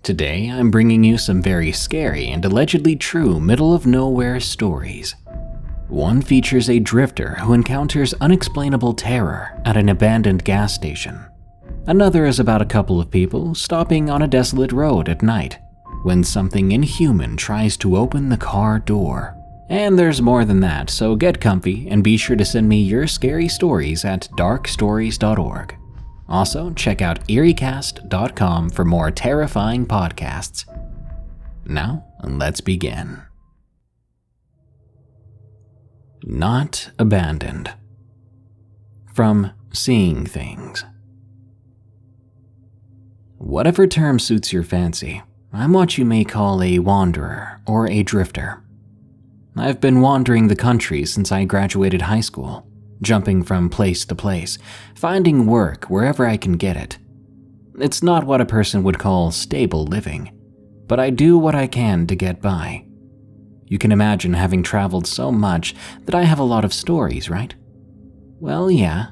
Today, I'm bringing you some very scary and allegedly true middle-of-nowhere stories. One features a drifter who encounters unexplainable terror at an abandoned gas station. Another is about a couple of people stopping on a desolate road at night when something inhuman tries to open the car door. And there's more than that, so get comfy and be sure to send me your scary stories at darkstories.org. Also, check out eeriecast.com for more terrifying podcasts. Now, let's begin. Not abandoned. From Seeing Things. Whatever term suits your fancy, I'm what you may call a wanderer or a drifter. I've been wandering the country since I graduated high school, jumping from place to place, finding work wherever I can get it. It's not what a person would call stable living, but I do what I can to get by. You can imagine having traveled so much that I have a lot of stories, right? Well, yeah,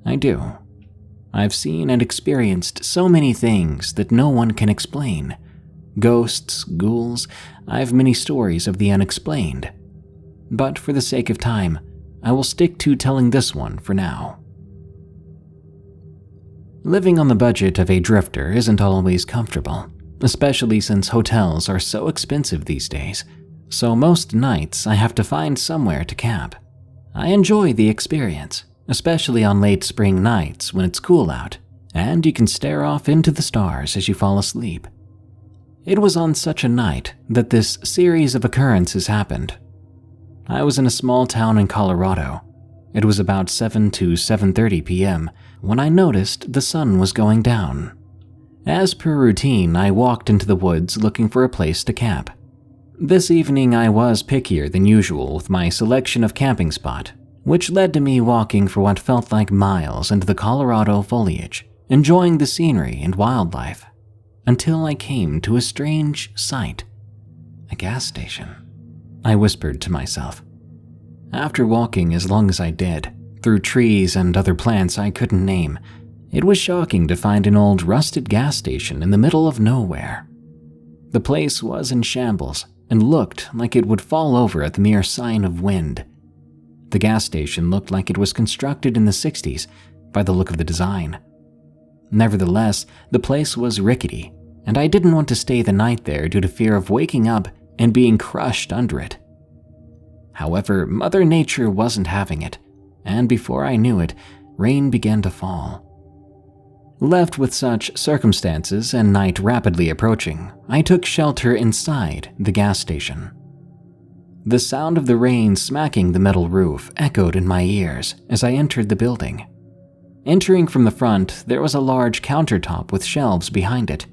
I do. I've seen and experienced so many things that no one can explain. Ghosts, ghouls, I've many stories of the unexplained. But for the sake of time, I will stick to telling this one for now. Living on the budget of a drifter isn't always comfortable, especially since hotels are so expensive these days, so most nights I have to find somewhere to camp. I enjoy the experience, especially on late spring nights when it's cool out, and you can stare off into the stars as you fall asleep. It was on such a night that this series of occurrences happened. I was in a small town in Colorado. It was about 7 to 7:30 p.m. when I noticed the sun was going down. As per routine, I walked into the woods looking for a place to camp. This evening I was pickier than usual with my selection of camping spot, which led to me walking for what felt like miles into the Colorado foliage, enjoying the scenery and wildlife, until I came to a strange sight. A gas station. I whispered to myself. After walking as long as I did, through trees and other plants I couldn't name, it was shocking to find an old rusted gas station in the middle of nowhere. The place was in shambles and looked like it would fall over at the mere sign of wind. The gas station looked like it was constructed in the 60s by the look of the design. Nevertheless, the place was rickety, and I didn't want to stay the night there due to fear of waking up and being crushed under it. However, Mother Nature wasn't having it, and before I knew it, rain began to fall. Left with such circumstances and night rapidly approaching, I took shelter inside the gas station. The sound of the rain smacking the metal roof echoed in my ears as I entered the building. Entering from the front, there was a large countertop with shelves behind it.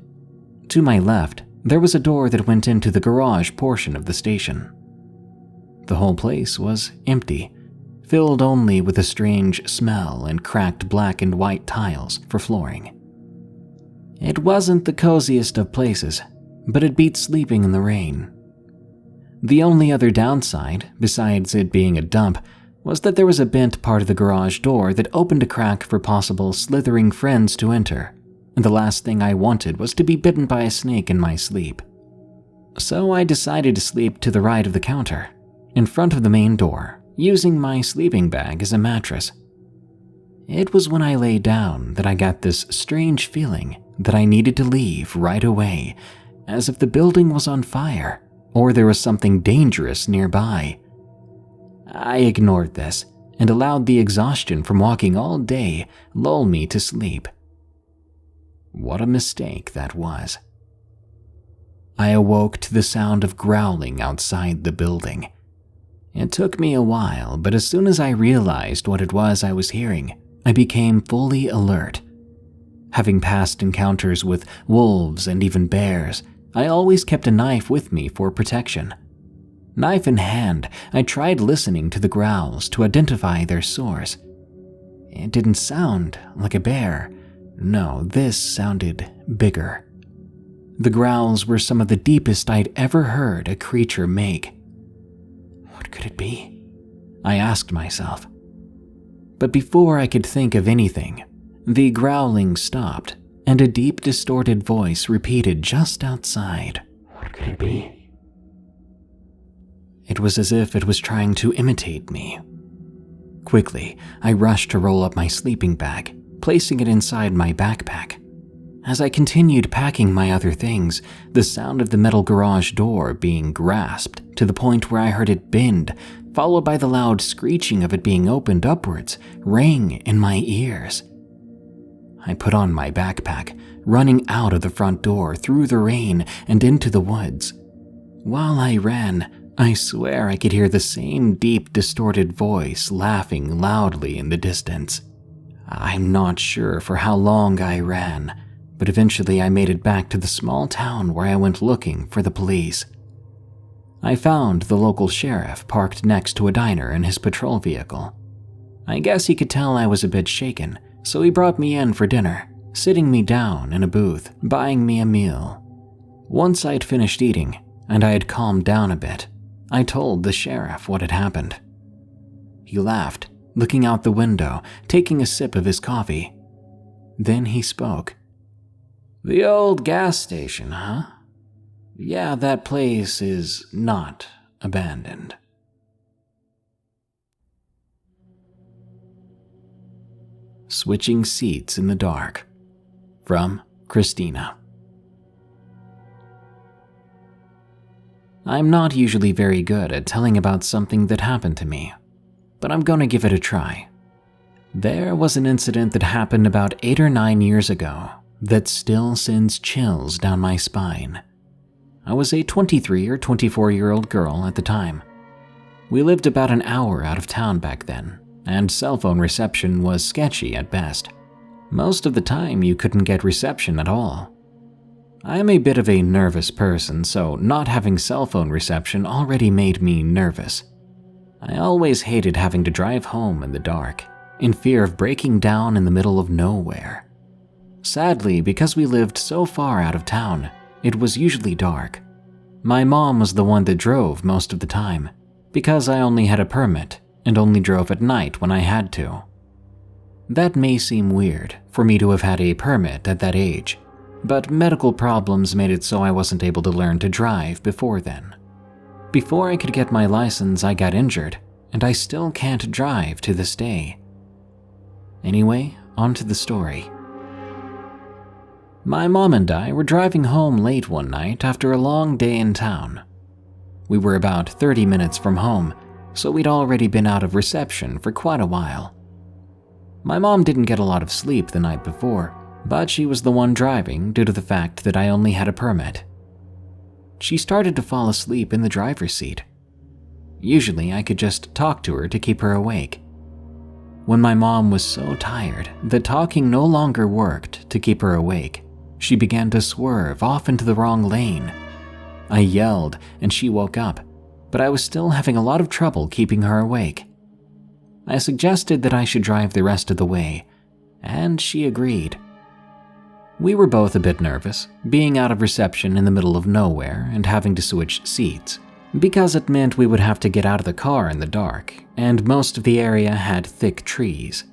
To my left, there was a door that went into the garage portion of the station. The whole place was empty, filled only with a strange smell and cracked black and white tiles for flooring. It wasn't the coziest of places, but it beat sleeping in the rain. The only other downside, besides it being a dump, was that there was a bent part of the garage door that opened a crack for possible slithering friends to enter, and the last thing I wanted was to be bitten by a snake in my sleep. So I decided to sleep to the right of the counter, in front of the main door, using my sleeping bag as a mattress. It was when I lay down that I got this strange feeling that I needed to leave right away, as if the building was on fire or there was something dangerous nearby. I ignored this and allowed the exhaustion from walking all day lull me to sleep. What a mistake that was. I awoke to the sound of growling outside the building. It took me a while, but as soon as I realized what it was I was hearing, I became fully alert. Having past encounters with wolves and even bears, I always kept a knife with me for protection. Knife in hand, I tried listening to the growls to identify their source. It didn't sound like a bear. No, this sounded bigger. The growls were some of the deepest I'd ever heard a creature make. What could it be? I asked myself. But before I could think of anything, the growling stopped, and a deep, distorted voice repeated just outside. What could it be? It was as if it was trying to imitate me. Quickly, I rushed to roll up my sleeping bag, placing it inside my backpack. As I continued packing my other things, the sound of the metal garage door being grasped to the point where I heard it bend, followed by the loud screeching of it being opened upwards, rang in my ears. I put on my backpack, running out of the front door through the rain and into the woods. While I ran, I swear I could hear the same deep, distorted voice laughing loudly in the distance. I'm not sure for how long I ran, but eventually I made it back to the small town where I went looking for the police. I found the local sheriff parked next to a diner in his patrol vehicle. I guess he could tell I was a bit shaken, so he brought me in for dinner, sitting me down in a booth, buying me a meal. Once I'd finished eating, and I had calmed down a bit, I told the sheriff what had happened. He laughed, looking out the window, taking a sip of his coffee. Then he spoke. "The old gas station, huh? Yeah, that place is not abandoned." Switching seats in the dark. From Christina. I'm not usually very good at telling about something that happened to me, but I'm gonna give it a try. There was an incident that happened about 8 or 9 years ago that still sends chills down my spine. I was a 23 or 24-year-old girl at the time. We lived about an hour out of town back then, and cell phone reception was sketchy at best. Most of the time you couldn't get reception at all. I am a bit of a nervous person, so not having cell phone reception already made me nervous. I always hated having to drive home in the dark, in fear of breaking down in the middle of nowhere. Sadly, because we lived so far out of town, it was usually dark. My mom was the one that drove most of the time, because I only had a permit and only drove at night when I had to. That may seem weird for me to have had a permit at that age, but medical problems made it so I wasn't able to learn to drive before then. Before I could get my license, I got injured, and I still can't drive to this day. Anyway, on to the story. My mom and I were driving home late one night after a long day in town. We were about 30 minutes from home, so we'd already been out of reception for quite a while. My mom didn't get a lot of sleep the night before, but she was the one driving due to the fact that I only had a permit. She started to fall asleep in the driver's seat. Usually I could just talk to her to keep her awake. When my mom was so tired that talking no longer worked to keep her awake, she began to swerve off into the wrong lane. I yelled and she woke up, but I was still having a lot of trouble keeping her awake. I suggested that I should drive the rest of the way, and she agreed. We were both a bit nervous, being out of reception in the middle of nowhere and having to switch seats, because it meant we would have to get out of the car in the dark, and most of the area had thick trees.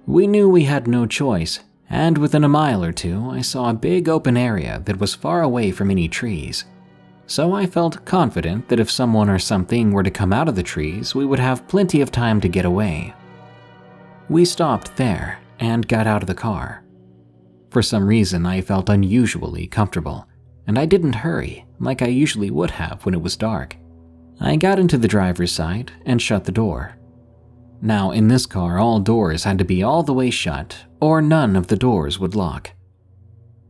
We knew we had no choice, and within a mile or two I saw a big open area that was far away from any trees. So I felt confident that if someone or something were to come out of the trees, we would have plenty of time to get away. We stopped there and got out of the car. For some reason, I felt unusually comfortable, and I didn't hurry like I usually would have when it was dark. I got into the driver's side and shut the door. Now, in this car, all doors had to be all the way shut, or none of the doors would lock.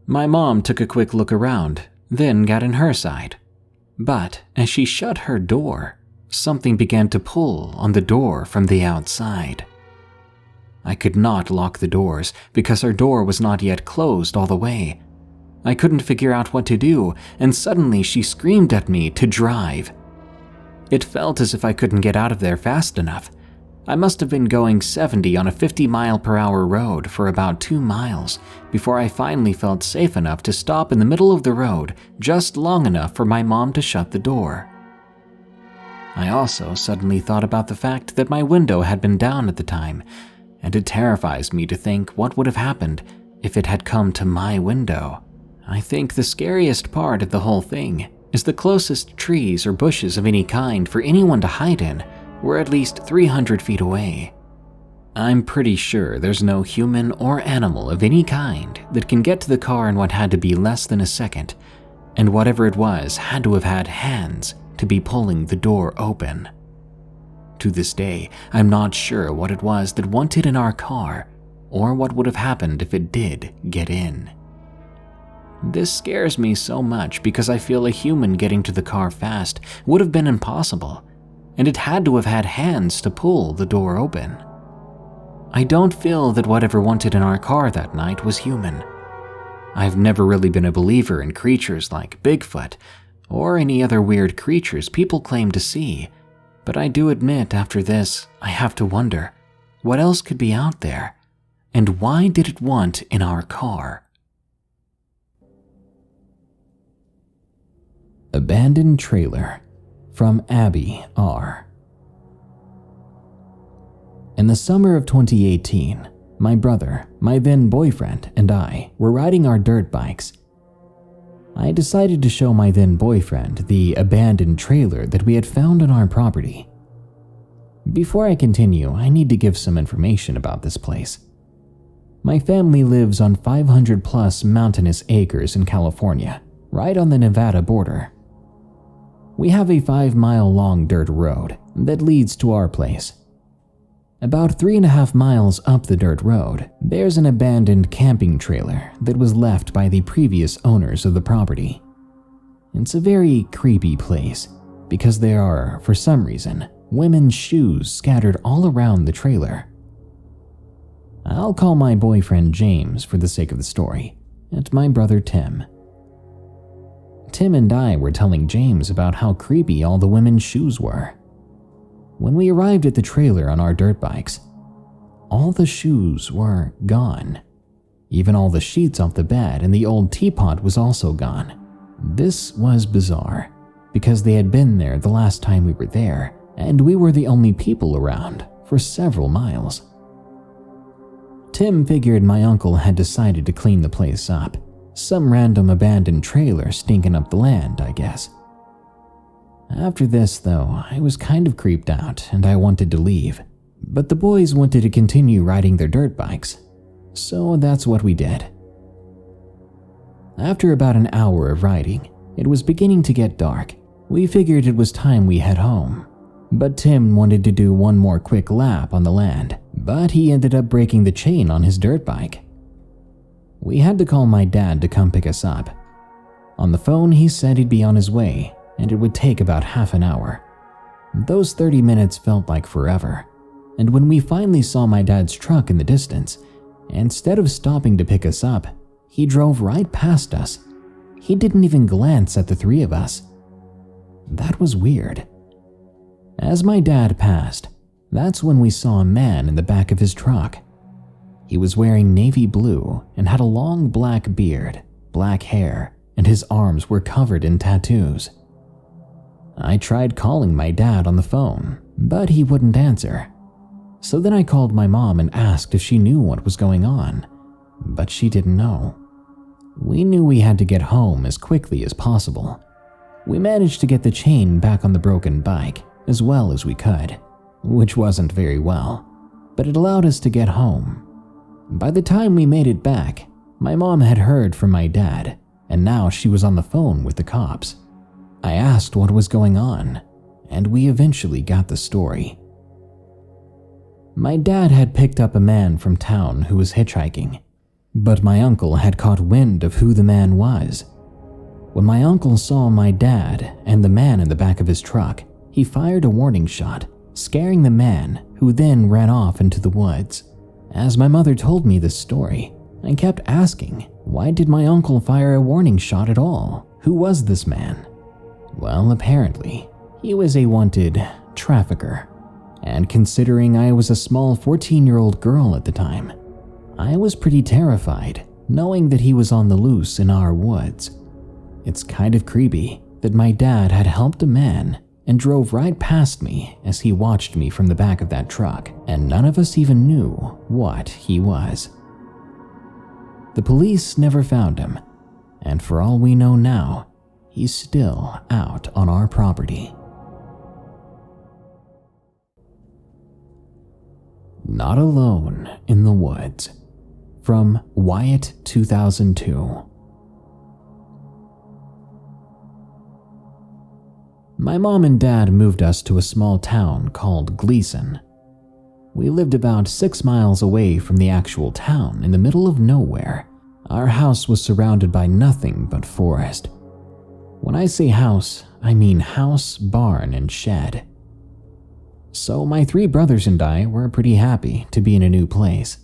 My mom took a quick look around, then got in her side. But as she shut her door, something began to pull on the door from the outside. I could not lock the doors because her door was not yet closed all the way. I couldn't figure out what to do, and suddenly she screamed at me to drive. It felt as if I couldn't get out of there fast enough. I must have been going 70 on a 50-mile-per-hour road for about 2 miles before I finally felt safe enough to stop in the middle of the road just long enough for my mom to shut the door. I also suddenly thought about the fact that my window had been down at the time, and it terrifies me to think what would have happened if it had come to my window. I think the scariest part of the whole thing is the closest trees or bushes of any kind for anyone to hide in were at least 300 feet away. I'm pretty sure there's no human or animal of any kind that can get to the car in what had to be less than a second, and whatever it was had to have had hands to be pulling the door open. To this day, I'm not sure what it was that wanted in our car, or what would have happened if it did get in. This scares me so much because I feel a human getting to the car fast would have been impossible, and it had to have had hands to pull the door open. I don't feel that whatever wanted in our car that night was human. I've never really been a believer in creatures like Bigfoot or any other weird creatures people claim to see, but I do admit after this I have to wonder what else could be out there, and why did it want in our car? Abandoned Trailer from Abbi R. In the summer of 2018, my brother, my then boyfriend, and I were riding our dirt bikes. I decided to show my then boyfriend the abandoned trailer that we had found on our property. Before I continue, I need to give some information about this place. My family lives on 500 plus mountainous acres in California, right on the Nevada border. We have a 5-mile long dirt road that leads to our place. About 3.5 miles up the dirt road, there's an abandoned camping trailer that was left by the previous owners of the property. It's a very creepy place because there are, for some reason, women's shoes scattered all around the trailer. I'll call my boyfriend James for the sake of the story, and my brother Tim. Tim and I were telling James about how creepy all the women's shoes were. When we arrived at the trailer on our dirt bikes, all the shoes were gone. Even all the sheets off the bed and the old teapot was also gone. This was bizarre, because they had been there the last time we were there, and we were the only people around for several miles. Tim figured my uncle had decided to clean the place up. Some random abandoned trailer stinking up the land, I guess. After this, though, I was kind of creeped out and I wanted to leave, but the boys wanted to continue riding their dirt bikes, so that's what we did. After about an hour of riding, it was beginning to get dark. We figured it was time we head home, but Tim wanted to do one more quick lap on the land, but he ended up breaking the chain on his dirt bike. We had to call my dad to come pick us up. On the phone, he said he'd be on his way, and it would take about half an hour. Those 30 minutes felt like forever, and when we finally saw my dad's truck in the distance, instead of stopping to pick us up, he drove right past us. He didn't even glance at the three of us. That was weird. As my dad passed, that's when we saw a man in the back of his truck. He was wearing navy blue and had a long black beard, black hair, and his arms were covered in tattoos. I tried calling my dad on the phone, but he wouldn't answer. So then I called my mom and asked if she knew what was going on, but she didn't know. We knew we had to get home as quickly as possible. We managed to get the chain back on the broken bike as well as we could, which wasn't very well, but it allowed us to get home. By the time we made it back, my mom had heard from my dad, and now she was on the phone with the cops. I asked what was going on, and we eventually got the story. My dad had picked up a man from town who was hitchhiking, but my uncle had caught wind of who the man was. When my uncle saw my dad and the man in the back of his truck, he fired a warning shot, scaring the man, who then ran off into the woods. As my mother told me this story, I kept asking, why did my uncle fire a warning shot at all? Who was this man? Well, apparently, he was a wanted trafficker. And considering I was a small 14-year-old girl at the time, I was pretty terrified, knowing that he was on the loose in our woods. It's kind of creepy that my dad had helped a man and drove right past me as he watched me from the back of that truck, and none of us even knew what he was. The police never found him, and for all we know now, he's still out on our property. Not Alone in the Woods, from Wyatt 2002. My mom and dad moved us to a small town called Gleason. We lived about 6 miles away from the actual town in the middle of nowhere. Our house was surrounded by nothing but forest. When I say house, I mean house, barn, and shed. So my 3 brothers and I were pretty happy to be in a new place.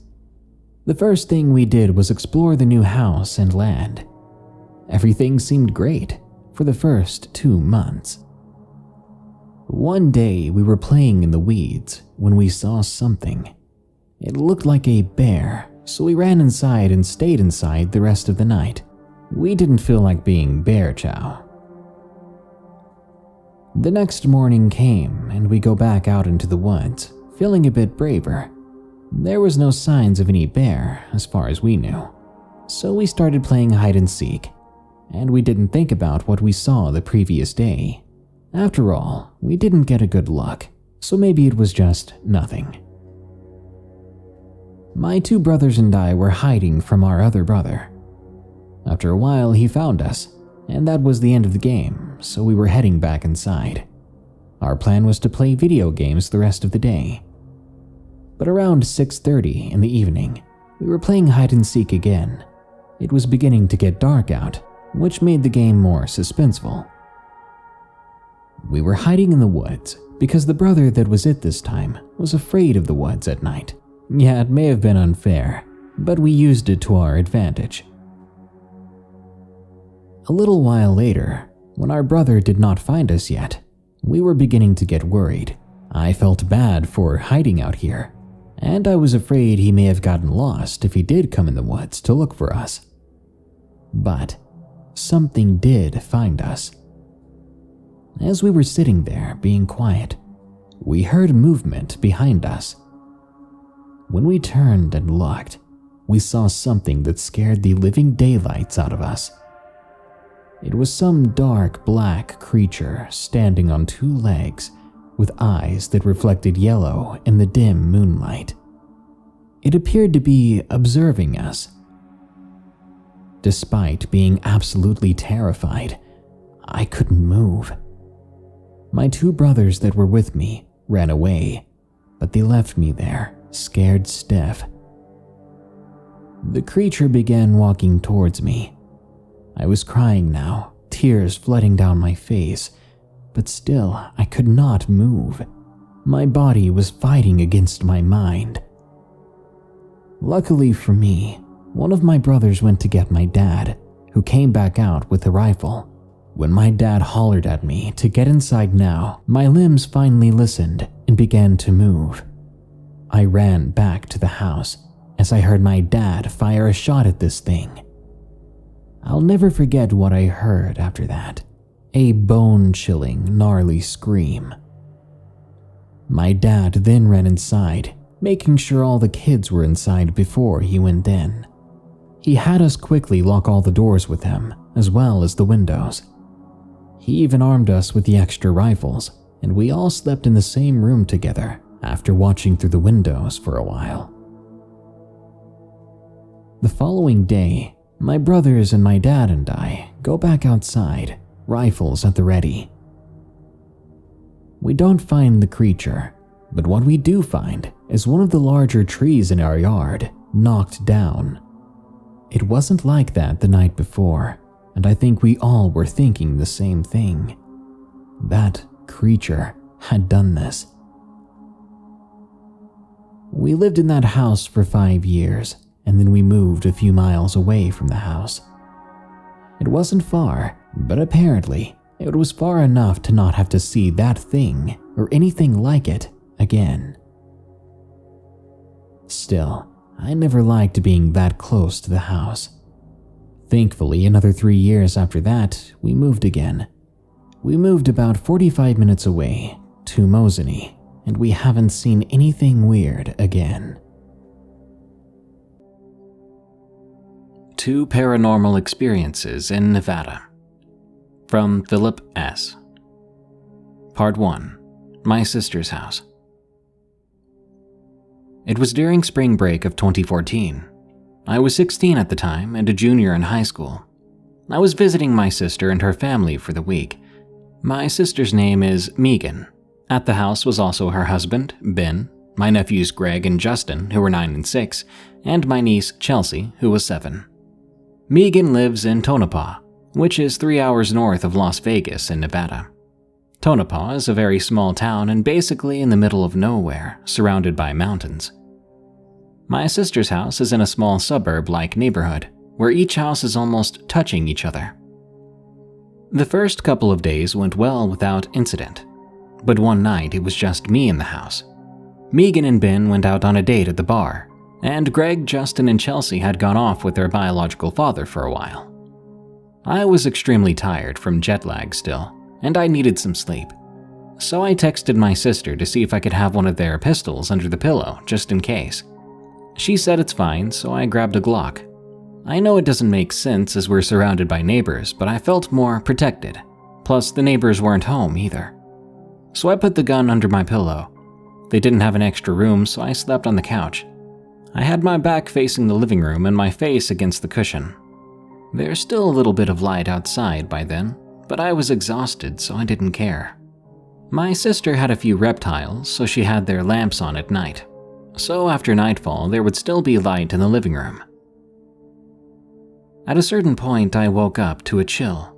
The first thing we did was explore the new house and land. Everything seemed great for the first 2 months. One day we were playing in the weeds when we saw something. It looked like a bear, so we ran inside and stayed inside the rest of the night. We didn't feel like being bear chow. The next morning came and we go back out into the woods, feeling a bit braver. There was no signs of any bear as far as we knew, so we started playing hide and seek, and we didn't think about what we saw the previous day. After all, we didn't get a good look, so maybe it was just nothing. My 2 brothers and I were hiding from our other brother. After a while, he found us, and that was the end of the game, so we were heading back inside. Our plan was to play video games the rest of the day. But around 6:30 in the evening, we were playing hide and seek again. It was beginning to get dark out, which made the game more suspenseful. We were hiding in the woods because the brother that was it this time was afraid of the woods at night. Yeah, it may have been unfair, but we used it to our advantage. A little while later, when our brother did not find us yet, we were beginning to get worried. I felt bad for hiding out here, and I was afraid he may have gotten lost if he did come in the woods to look for us. But something did find us. As we were sitting there being quiet, we heard movement behind us. When we turned and looked, we saw something that scared the living daylights out of us. It was some dark black creature standing on 2 legs with eyes that reflected yellow in the dim moonlight. It appeared to be observing us. Despite being absolutely terrified, I couldn't move. My 2 brothers that were with me ran away, but they left me there, scared stiff. The creature began walking towards me. I was crying now, tears flooding down my face, but still I could not move. My body was fighting against my mind. Luckily for me, one of my brothers went to get my dad, who came back out with a rifle. When my dad hollered at me to get inside now, my limbs finally listened and began to move. I ran back to the house as I heard my dad fire a shot at this thing. I'll never forget what I heard after that. A bone-chilling, gnarly scream. My dad then ran inside, making sure all the kids were inside before he went in. He had us quickly lock all the doors with him, as well as the windows. He even armed us with the extra rifles, and we all slept in the same room together after watching through the windows for a while. The following day, my brothers and my dad and I go back outside, rifles at the ready. We don't find the creature, but what we do find is one of the larger trees in our yard knocked down. It wasn't like that the night before, and I think we all were thinking the same thing. That creature had done this. We lived in that house for 5 years, and then we moved a few miles away from the house. It wasn't far, but apparently it was far enough to not have to see that thing or anything like it again. Still, I never liked being that close to the house. Thankfully, another 3 years after that, we moved again. We moved about 45 minutes away to Mosinee, and we haven't seen anything weird again. 2 Paranormal Experiences in Nevada. From Phillip S. Part 1. My Sister's House. It was during spring break of 2014. I was 16 at the time and a junior in high school. I was visiting my sister and her family for the week. My sister's name is Megan. At the house was also her husband, Ben, my nephews Greg and Justin, who were 9 and 6, and my niece Chelsea, who was 7. Megan lives in Tonopah, which is 3 hours north of Las Vegas in Nevada. Tonopah is a very small town and basically in the middle of nowhere, surrounded by mountains. My sister's house is in a small suburb-like neighborhood, where each house is almost touching each other. The first couple of days went well without incident, but one night it was just me in the house. Megan and Ben went out on a date at the bar, and Greg, Justin, and Chelsea had gone off with their biological father for a while. I was extremely tired from jet lag still, and I needed some sleep. So I texted my sister to see if I could have one of their pistols under the pillow, just in case. She said it's fine, so I grabbed a Glock. I know it doesn't make sense as we're surrounded by neighbors, but I felt more protected. Plus, the neighbors weren't home either. So I put the gun under my pillow. They didn't have an extra room, so I slept on the couch. I had my back facing the living room and my face against the cushion. There's still a little bit of light outside by then, but I was exhausted, so I didn't care. My sister had a few reptiles, so she had their lamps on at night. So after nightfall, there would still be light in the living room. At a certain point, I woke up to a chill.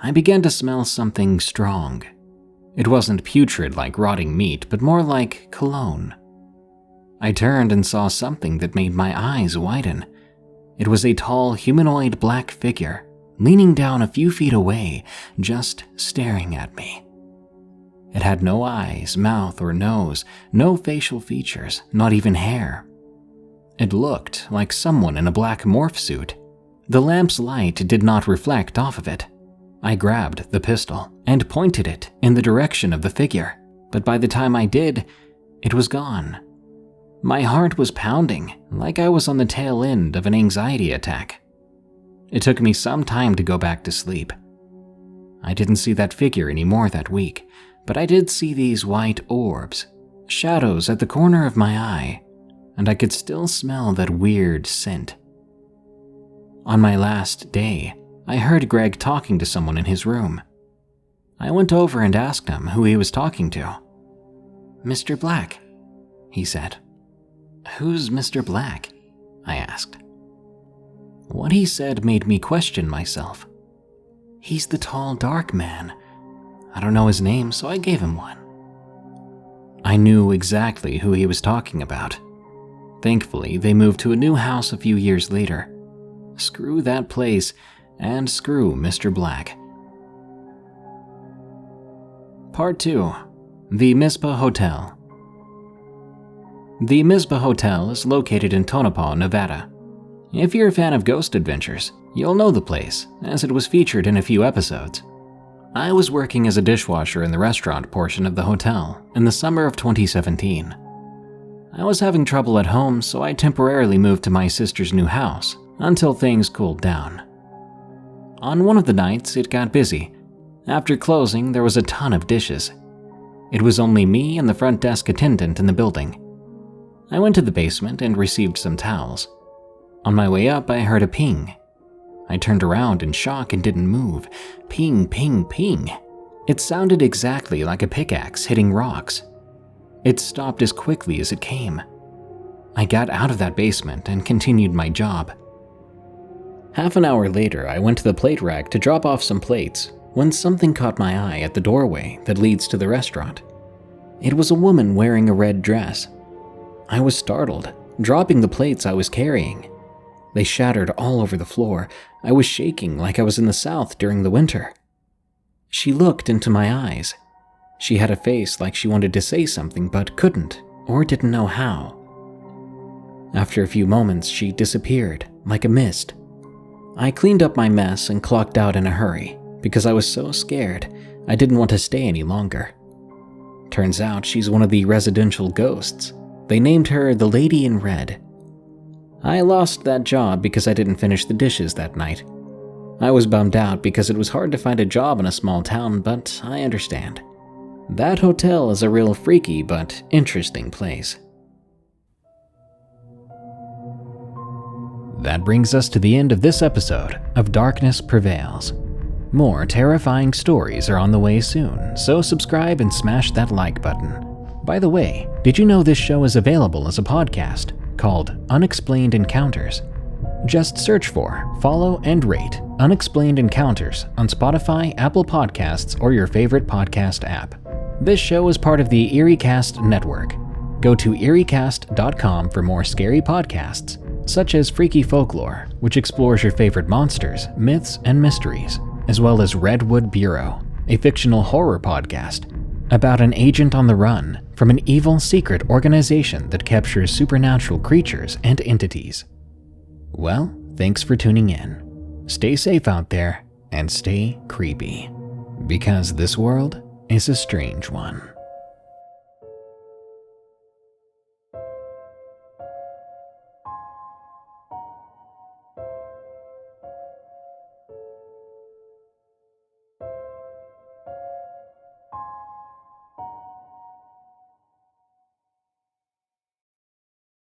I began to smell something strong. It wasn't putrid like rotting meat, but more like cologne. I turned and saw something that made my eyes widen. It was a tall, humanoid black figure, leaning down a few feet away, just staring at me. It had no eyes, mouth, or nose, no facial features, not even hair. It looked like someone in a black morph suit. The lamp's light did not reflect off of it. I grabbed the pistol and pointed it in the direction of the figure, but by the time I did, it was gone. My heart was pounding, like I was on the tail end of an anxiety attack. It took me some time to go back to sleep. I didn't see that figure anymore that week, but I did see these white orbs, shadows at the corner of my eye, and I could still smell that weird scent. On my last day, I heard Greg talking to someone in his room. I went over and asked him who he was talking to. "Mr. Black," he said. "Who's Mr. Black?" I asked. What he said made me question myself. "He's the tall, dark man. I don't know his name, so I gave him one." I knew exactly who he was talking about. Thankfully, they moved to a new house a few years later. Screw that place, and screw Mr. Black. Part 2. The Mizpah Hotel. The Mizpah Hotel is located in Tonopah, Nevada. If you're a fan of ghost adventures, you'll know the place, as it was featured in a few episodes. I was working as a dishwasher in the restaurant portion of the hotel in the summer of 2017. I was having trouble at home, so I temporarily moved to my sister's new house until things cooled down. On one of the nights, it got busy. After closing, there was a ton of dishes. It was only me and the front desk attendant in the building. I went to the basement and received some towels. On my way up, I heard a ping. I turned around in shock and didn't move. Ping, ping, ping. It sounded exactly like a pickaxe hitting rocks. It stopped as quickly as it came. I got out of that basement and continued my job. Half an hour later, I went to the plate rack to drop off some plates when something caught my eye at the doorway that leads to the restaurant. It was a woman wearing a red dress. I was startled, dropping the plates I was carrying. They shattered all over the floor. I was shaking like I was in the South during the winter. She looked into my eyes. She had a face like she wanted to say something but couldn't or didn't know how. After a few moments, she disappeared like a mist. I cleaned up my mess and clocked out in a hurry because I was so scared I didn't want to stay any longer. Turns out she's one of the residential ghosts. They named her the Lady in Red. I lost that job because I didn't finish the dishes that night. I was bummed out because it was hard to find a job in a small town, but I understand. That hotel is a real freaky but interesting place. That brings us to the end of this episode of Darkness Prevails. More terrifying stories are on the way soon, so subscribe and smash that like button. By the way, did you know this show is available as a podcast called Unexplained Encounters? Just search for, follow, and rate Unexplained Encounters on Spotify, Apple Podcasts, or your favorite podcast app. This show is part of the EerieCast network. Go to EerieCast.com for more scary podcasts, such as Freaky Folklore, which explores your favorite monsters, myths, and mysteries, as well as Redwood Bureau, a fictional horror podcast about an agent on the run from an evil secret organization that captures supernatural creatures and entities. Well, thanks for tuning in. Stay safe out there and stay creepy, because this world is a strange one.